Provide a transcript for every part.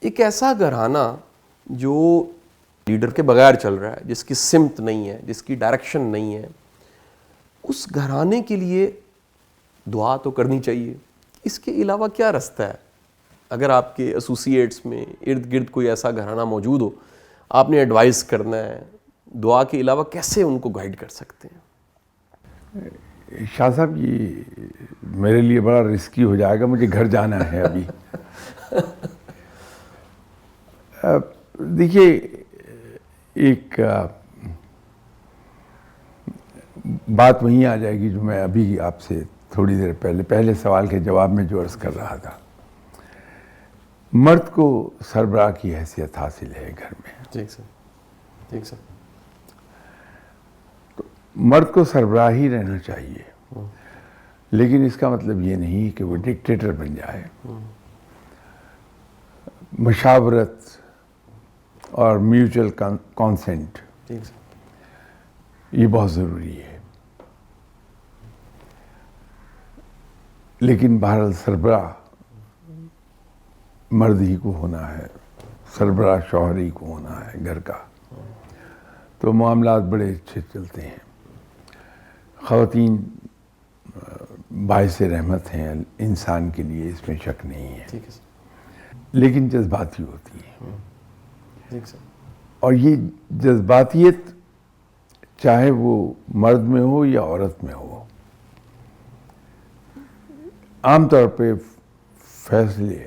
ایک ایسا گھرانہ جو لیڈر کے بغیر چل رہا ہے، جس کی سمت نہیں ہے، جس کی ڈائریکشن نہیں ہے، اس گھرانے کے لیے دعا تو کرنی چاہیے. اس کے علاوہ کیا رستہ ہے؟ اگر آپ کے ایسوسیٹس میں ارد گرد کوئی ایسا گھرانہ موجود ہو، آپ نے ایڈوائز کرنا ہے، دعا کے علاوہ کیسے ان کو گائیڈ کر سکتے ہیں؟ شاہ صاحب یہ میرے لیے بڑا رسکی ہو جائے گا، مجھے گھر جانا ہے ابھی. دیکھیے، ایک بات وہیں آ جائے گی جو میں ابھی آپ سے تھوڑی دیر پہلے سوال کے جواب میں جو عرض کر رہا تھا. مرد کو سربراہ کی حیثیت حاصل ہے گھر میں. ٹھیک سر، ٹھیک سر. مرد کو سربراہ ہی رہنا چاہیے، لیکن اس کا مطلب یہ نہیں کہ وہ ڈکٹیٹر بن جائے. مشاورت اور میوچل کانسنٹ ٹھیک سر. یہ بہت ضروری ہے. لیکن بہرحال سربراہ مرد ہی کو ہونا ہے، سربراہ شوہر ہی کو ہونا ہے گھر کا. تو معاملات بڑے اچھے چلتے ہیں. خواتین باعث رحمت ہیں انسان کے لیے، اس میں شک نہیں ہے، ٹھیک ہے سر. لیکن جذباتی ہوتی ہیں. ٹھیک سر. اور یہ جذباتیت چاہے وہ مرد میں ہو یا عورت میں ہو، عام طور پہ فیصلے،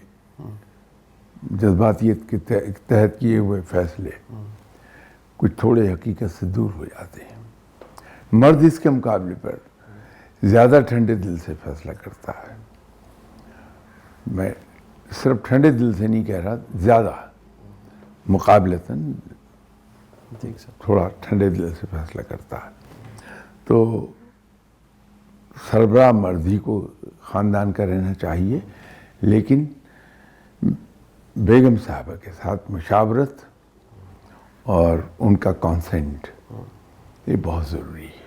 جذباتیت کے تحت کیے ہوئے فیصلے کچھ تھوڑے حقیقت سے دور ہو جاتے ہیں. مرد اس کے مقابلے پر زیادہ ٹھنڈے دل سے فیصلہ کرتا ہے. میں صرف ٹھنڈے دل سے نہیں کہہ رہا، زیادہ مقابلتاً تھوڑا ٹھنڈے دل سے فیصلہ کرتا ہے. تو سربراہ مرد ہی کو خاندان کا رہنا چاہیے، لیکن بیگم صاحبہ کے ساتھ مشاورت اور ان کا کانسنٹ یہ بہت ضروری ہے.